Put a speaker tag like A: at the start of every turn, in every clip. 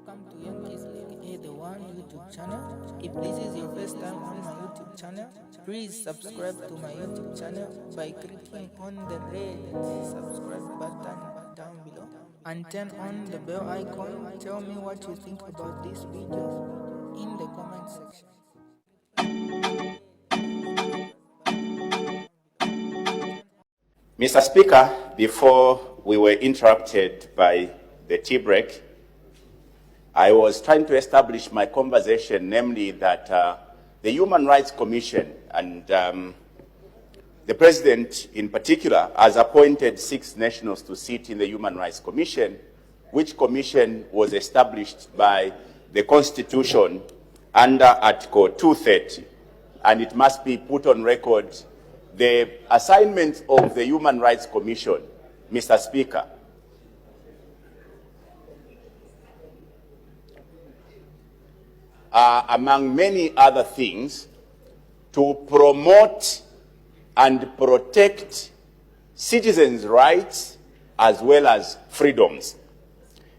A: Welcome to Young Kizzy, the one YouTube channel. If this is your first time on my YouTube channel, please subscribe to my YouTube channel by clicking on the red subscribe button down below and turn on the bell icon. Tell me what you think about this video in the comment section.
B: Mr. Speaker, before we were interrupted by the tea break, I was trying to establish my conversation, namely that the Human Rights Commission and the President in particular has appointed 6 nationals to sit in the Human Rights Commission, which commission was established by the Constitution under Article 230. And it must be put on record, the assignment of the Human Rights Commission, Mr. Speaker, among many other things, to promote and protect citizens' rights as well as freedoms.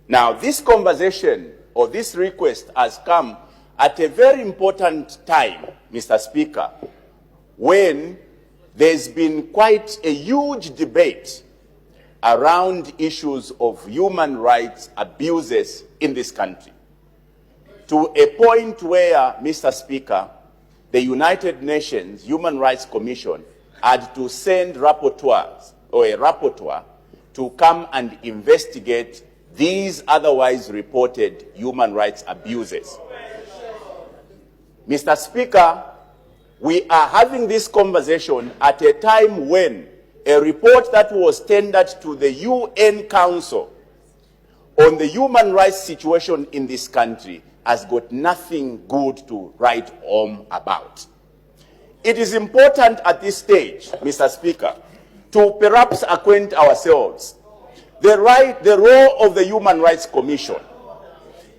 B: Now, this conversation or this request has come at a very important time, Mr. Speaker, when there's been quite a huge debate around issues of human rights abuses in this country, to a point where, Mr. Speaker, the United Nations Human Rights Commission had to send rapporteurs or a rapporteur to come and investigate these otherwise reported human rights abuses. Mr. Speaker, we are having this conversation at a time when a report that was tendered to the UN Council on the human rights situation in this country has got nothing good to write home about. It is important at this stage, Mr. Speaker, to perhaps acquaint ourselves. The role of the Human Rights Commission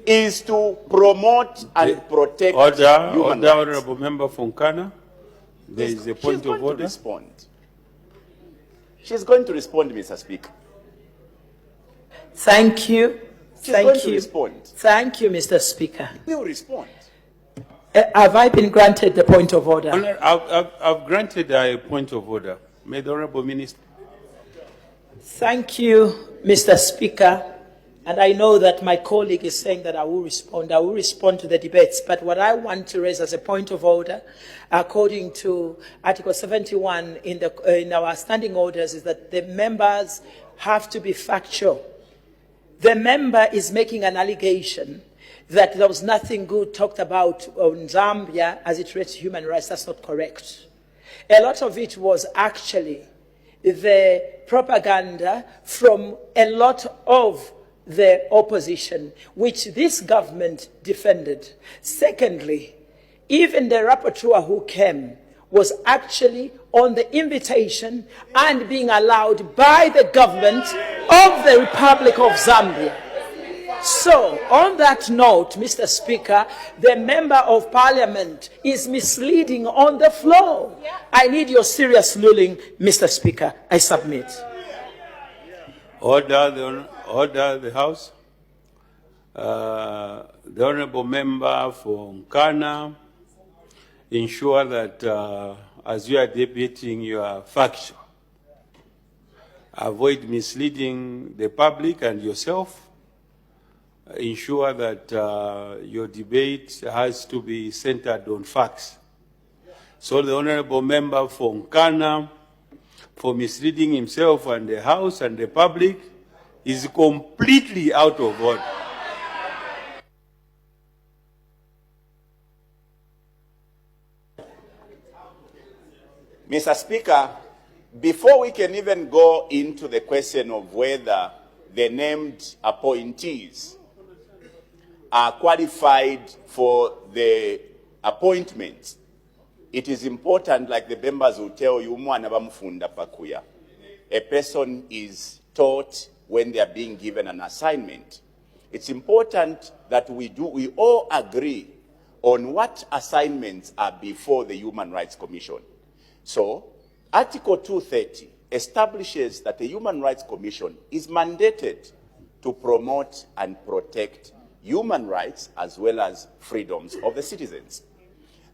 B: is to promote and protect human rights.
C: Honorable Member Fonkana, there is a point of order.
B: She's going to respond, Mr. Speaker.
D: Thank you.
B: Thank you. Respond.
D: Thank you, Mr. Speaker.
B: Will respond.
D: Have I been granted the point of order?
C: I've granted a point of order. May the Honorable Minister.
D: Thank you, Mr. Speaker. And I know that my colleague is saying that I will respond. I will respond to the debates. But what I want to raise as a point of order, according to Article 71 in our standing orders, is that the members have to be factual. The member is making an allegation that there was nothing good talked about on Zambia as it relates to human rights. That's not correct. A lot of it was actually the propaganda from a lot of the opposition, which this government defended. Secondly, even the rapporteur who came was actually on the invitation and being allowed by the government of the Republic of Zambia. So, on that note, Mr. Speaker, the Member of Parliament is misleading on the floor. I need your serious ruling, Mr. Speaker. I submit.
C: Order the House. The Honourable Member for Nkana, ensure that as you are debating, you are factual. Avoid misleading the public and yourself. Ensure that your debate has to be centered on facts. So the Honourable Member for Nkana, for misleading himself and the House and the public, is completely out of order.
B: Mr. Speaker, before we can even go into the question of whether the named appointees are qualified for the appointment, it is important, like the members will tell you, a person is taught when they are being given an assignment. It's important that we all agree on what assignments are before the Human Rights Commission. So, Article 230 establishes that the Human Rights Commission is mandated to promote and protect human rights as well as freedoms of the citizens.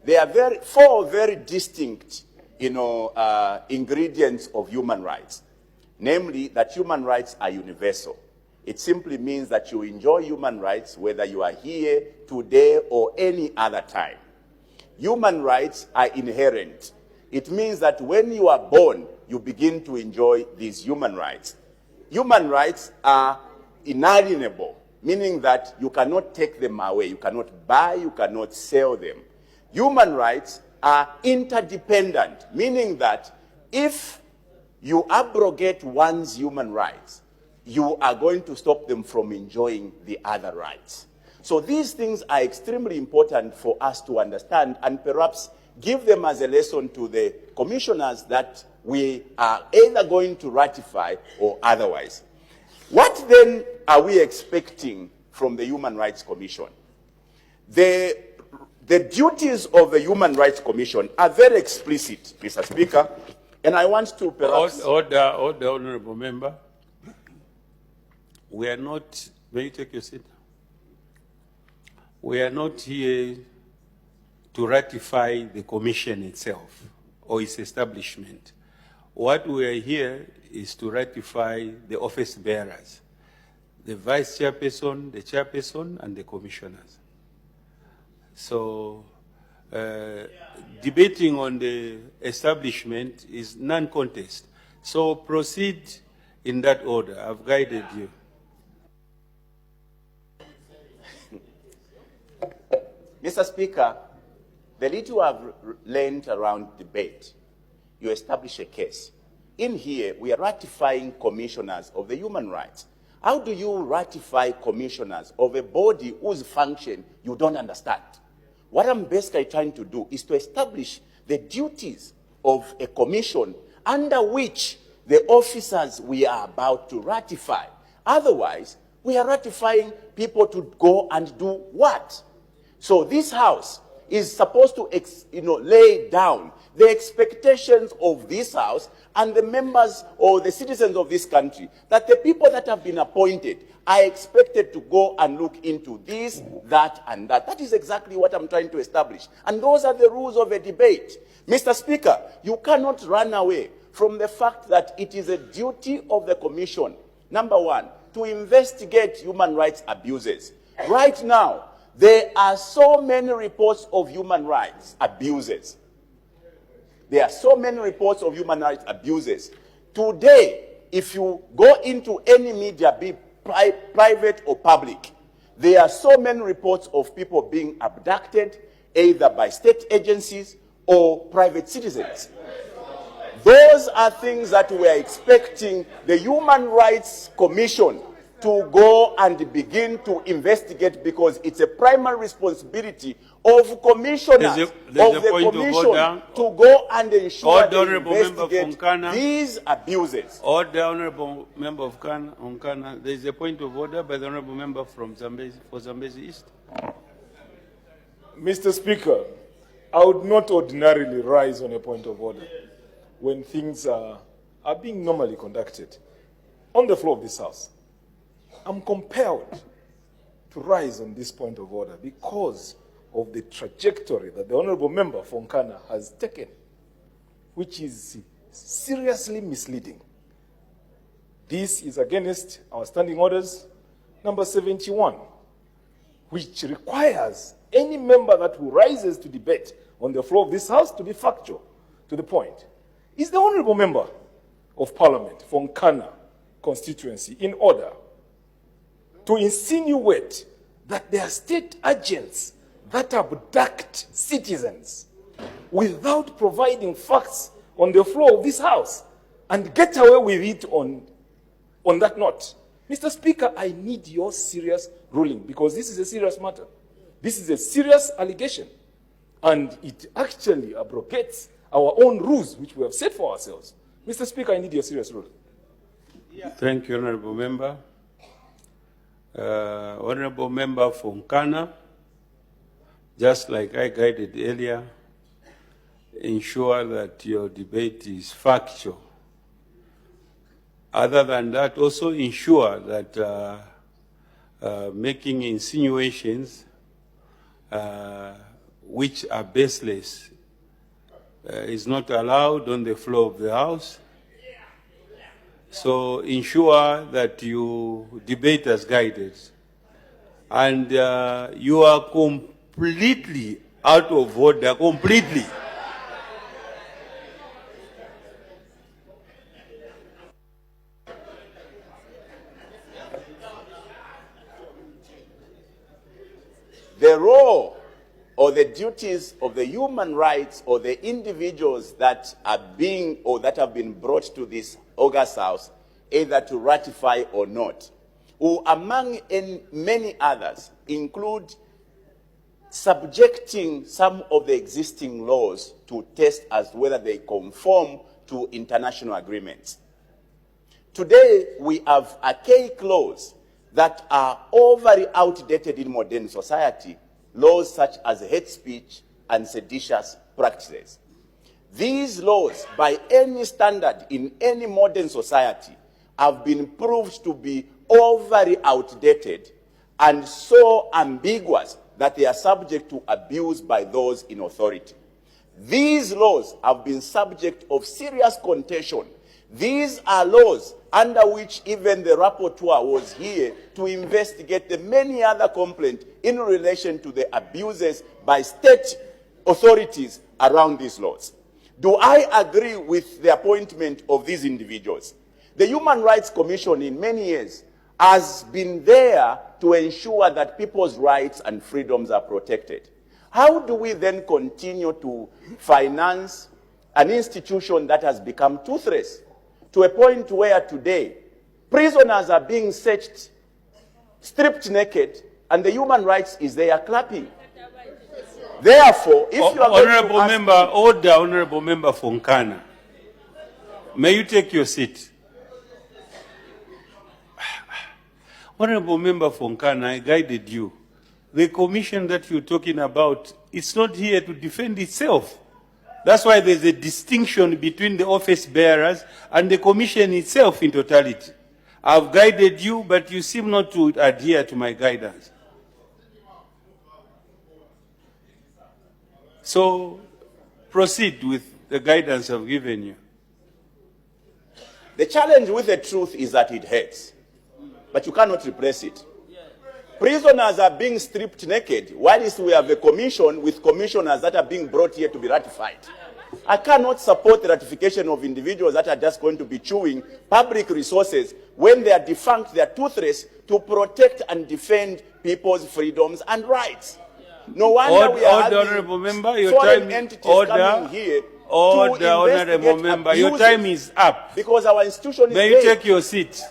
B: There are four very distinct, ingredients of human rights. Namely, that human rights are universal. It simply means that you enjoy human rights whether you are here today or any other time. Human rights are inherent. It means that when you are born, you begin to enjoy these human rights. Human rights are inalienable, meaning that you cannot take them away. You cannot buy, you cannot sell them. Human rights are interdependent, meaning that if you abrogate one's human rights, you are going to stop them from enjoying the other rights. So these things are extremely important for us to understand and perhaps give them as a lesson to the commissioners that we are either going to ratify or otherwise. What then are we expecting from the Human Rights Commission? The duties of the Human Rights Commission are very explicit, Mr. Speaker, and I want to perhaps...
C: Order, Honourable Member. We are not... May you take your seat? We are not here to ratify the commission itself or its establishment. What we are here is to ratify the office bearers, the vice chairperson, the chairperson, and the commissioners. So debating on the establishment is non-contest. So proceed in that order. I've guided you.
B: Mr. Speaker, the little I've learned around debate, you establish a case. In here, we are ratifying commissioners of the human rights. How do you ratify commissioners of a body whose function you don't understand? What I'm basically trying to do is to establish the duties of a commission under which the officers we are about to ratify. Otherwise, we are ratifying people to go and do what? So this House is supposed to lay down the expectations of this House and the members or the citizens of this country, that the people that have been appointed are expected to go and look into this, that, and that. That is exactly what I'm trying to establish. And those are the rules of a debate. Mr. Speaker, you cannot run away from the fact that it is a duty of the Commission, number one, to investigate human rights abuses. Right now, there are so many reports of human rights abuses. There are so many reports of human rights abuses. Today, if you go into any media, be private or public, there are so many reports of people being abducted, either by state agencies or private citizens. Those are things that we are expecting the Human Rights Commission to go and begin to investigate, because it's a primary responsibility of commissioners of the commission to go and ensure they investigate these abuses.
C: Order, Honourable Member of Onkana. There is a point of order by the Honourable Member from Zambezi, for Zambezi East.
E: Mr. Speaker, I would not ordinarily rise on a point of order when things are being normally conducted on the floor of this House. I'm compelled to rise on this point of order because of the trajectory that the Honourable Member from Onkana has taken, which is seriously misleading. This is against our standing orders number 71, which requires any member that who rises to debate on the floor of this House to be factual, to the point. Is the Honourable Member of Parliament from Onkana constituency in order to insinuate that there are state agents that abduct citizens without providing facts on the floor of this House and get away with it on that note? Mr. Speaker, I need your serious ruling, because this is a serious matter. This is a serious allegation, and it actually abrogates our own rules which we have set for ourselves. Mr. Speaker, I need your serious ruling.
C: Thank you, Honourable Member. Honourable Member from Onkana, just like I guided earlier, ensure that your debate is factual. Other than that, also ensure that making insinuations which are baseless is not allowed on the floor of the House. So ensure that you debate as guided. And you are completely out of order, completely.
B: The role or the duties of the human rights or the individuals that are being or that have been brought to this August House, either to ratify or not, who among many others include subjecting some of the existing laws to test as whether they conform to international agreements. Today, we have archaic laws that are overly outdated in modern society, laws such as hate speech and seditious practices. These laws, by any standard in any modern society, have been proved to be overly outdated and so ambiguous that they are subject to abuse by those in authority. These laws have been subject of serious contention. These are laws under which even the rapporteur was here to investigate the many other complaints in relation to the abuses by state authorities around these laws. Do I agree with the appointment of these individuals? The Human Rights Commission in many years has been there to ensure that people's rights and freedoms are protected. How do we then continue to finance an institution that has become toothless to a point where today prisoners are being searched, stripped naked, and the human rights is there clapping? Therefore, if you are
C: Honorable Member, order, Honorable Member Fonkana. May you take your seat? Honorable Member Fonkana, I guided you. The commission that you're talking about, it's not here to defend itself. That's why there's a distinction between the office bearers and the commission itself in totality. I've guided you, but you seem not to adhere to my guidance. So proceed with the guidance I've given you.
B: The challenge with the truth is that it hurts, but you cannot replace it. Prisoners are being stripped naked, whilst we have a commission with commissioners that are being brought here to be ratified. I cannot support the ratification of individuals that are just going to be chewing public resources when they are defunct, they are toothless, to protect and defend people's freedoms and rights. No wonder we are having
C: Honorable Member, your
B: foreign
C: time,
B: entities
C: order,
B: coming here
C: order,
B: to
C: Honorable
B: investigate
C: Member, your
B: abuses
C: time is up.
B: because our institution is
C: May you
B: dead.
C: take your seat?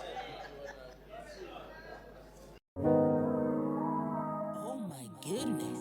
A: Oh my goodness.